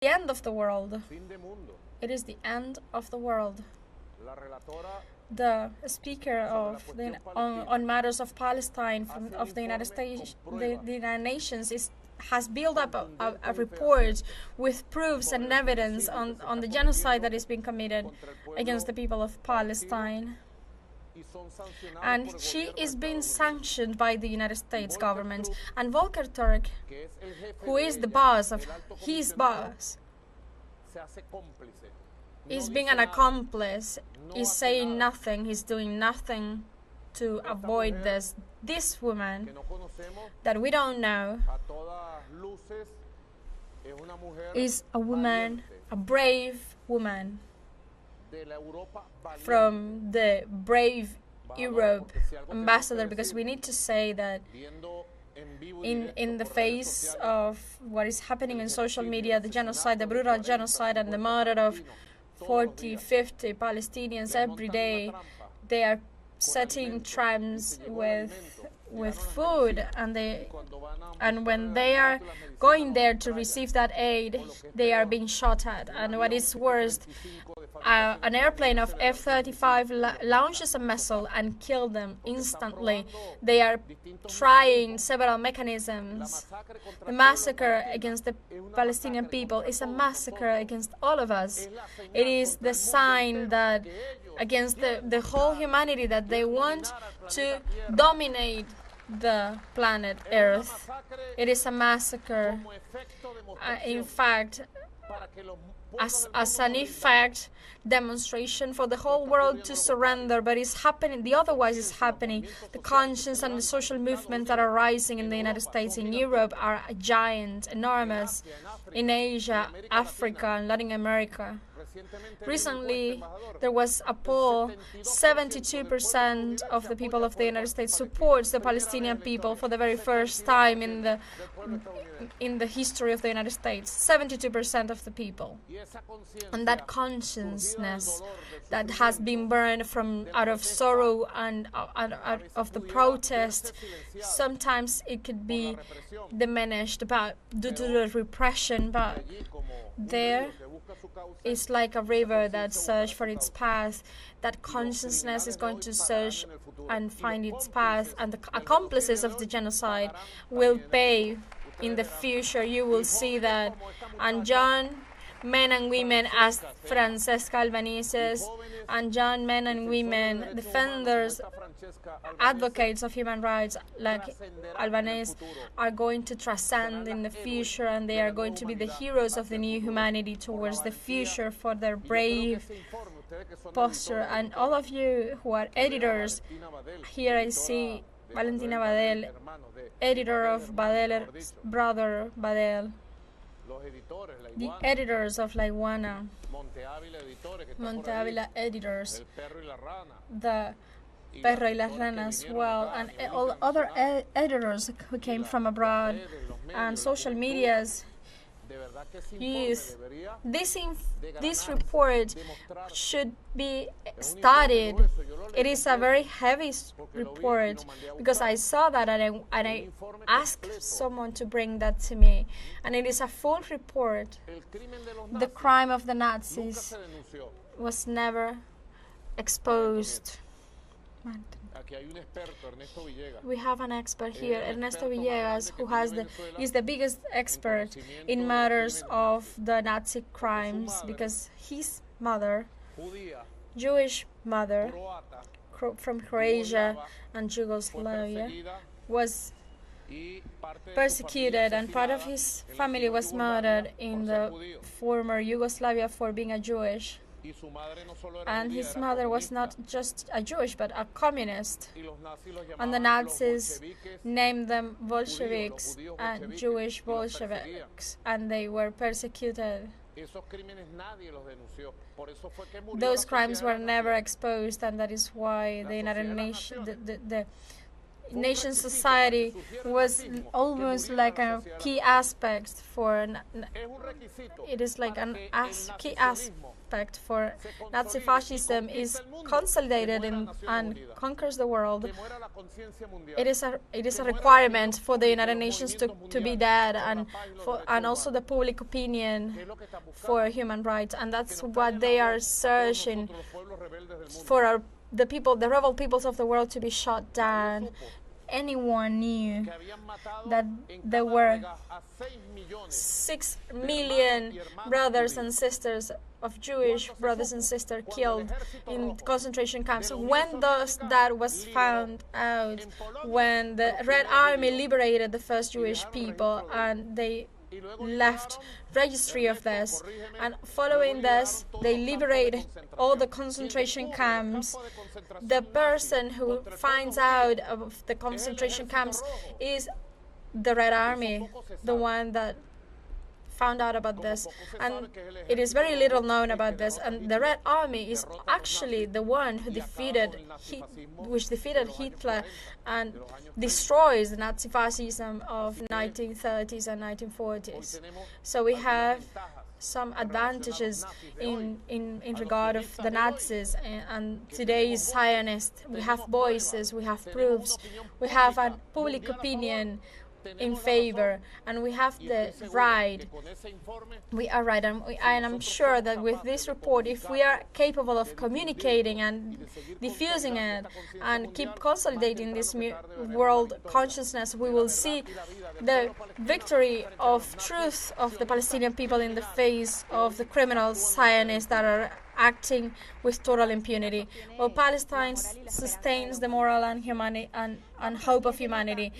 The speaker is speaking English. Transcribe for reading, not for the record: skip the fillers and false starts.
the end of the world. It is the end of the world. The speaker of on matters of Palestine of the United States, the United Nations, has built up a report with proofs and evidence on the genocide that is being committed against the people of Palestine. And she is being sanctioned by the United States government. And Volker Turk, who is the boss of his boss, is being an accomplice, is saying nothing, he's doing nothing to avoid this. This woman that we don't know is a woman, a brave woman from the brave Europe ambassador, because we need to say that in the face of what is happening in social media, the genocide, the brutal genocide and the murder of 40, 50 Palestinians every day, they are setting traps with food, and when they are going there to receive that aid, they are being shot at. And what is worse, an airplane of F-35 launches a missile and kills them instantly. They are trying several mechanisms. The massacre against the Palestinian people is a massacre against all of us. It is the sign that against the whole humanity, that they want to dominate the planet Earth. It is a massacre. In fact, as an effect demonstration for the whole world to surrender, but it's happening, the otherwise is happening. The conscience and the social movements that are rising in the United States, in Europe, are giant, enormous, in Asia, Africa, and Latin America. Recently, there was a poll, 72% of the people of the United States supports the Palestinian people for the very first time in the history of the United States. 72% of the people. And that consciousness that has been burned from out of sorrow and out of the protest, sometimes it could be diminished due to the repression, but there is like a river that searches for its path. That consciousness is going to search and find its path, and the accomplices of the genocide will pay in the future. You will see that. And young men and women as Francesca Albanese, and young men and women, defenders, advocates of human rights like Albanese, are going to transcend in the future, and they are going to be the heroes of the new humanity towards the future for their brave posture. And all of you who are editors, here I see Valentina Badel, editor of Badel's brother Badel, the editors of La Iguana, Monte Ávila editors, the Perro y la Rana as well, and all other editors who came from abroad, and social medias. Youth. This report should be studied. It is a very heavy report, because I saw that and I asked someone to bring that to me, and it is a full report. The crime of the Nazis was never exposed. We have an expert here, Ernesto Villegas, who is the biggest expert in matters of the Nazi crimes, because his mother, Jewish mother from Croatia and Yugoslavia, was persecuted, and part of his family was murdered in the former Yugoslavia for being a Jewish. And his mother was not just a Jewish, but a communist. And the Nazis named them Bolsheviks and Jewish Bolsheviks, and they were persecuted. Those crimes were never exposed, and that is why the United Nations, the nation society was almost like a key aspect for, it is like an key aspect for Nazi fascism is consolidated and conquers the world. It is a requirement for the United Nations to be dead, and also the public opinion for human rights, and that's what they are searching for, the rebel peoples of the world to be shot down. Anyone knew that there were 6 million brothers and sisters of Jewish brothers and sisters killed in concentration camps? When that was found out, when the Red Army liberated the first Jewish people and they left registry of this, and following this they liberated all the concentration camps, the person who finds out of the concentration camps is the Red Army, the one that found out about this, and it is very little known about this. And the Red Army is actually the one who defeated Hitler and destroys the Nazi fascism of 1930s and 1940s. So we have some advantages in regard of the Nazis and today's Zionists. We have voices, we have proofs, we have a public opinion in favor, and we have the right. We are right, and I'm sure that with this report, if we are capable of communicating and diffusing it and keep consolidating this world consciousness, we will see the victory of truth of the Palestinian people in the face of the criminal Zionists that are acting with total impunity. Well, Palestine sustains the moral and hope of humanity.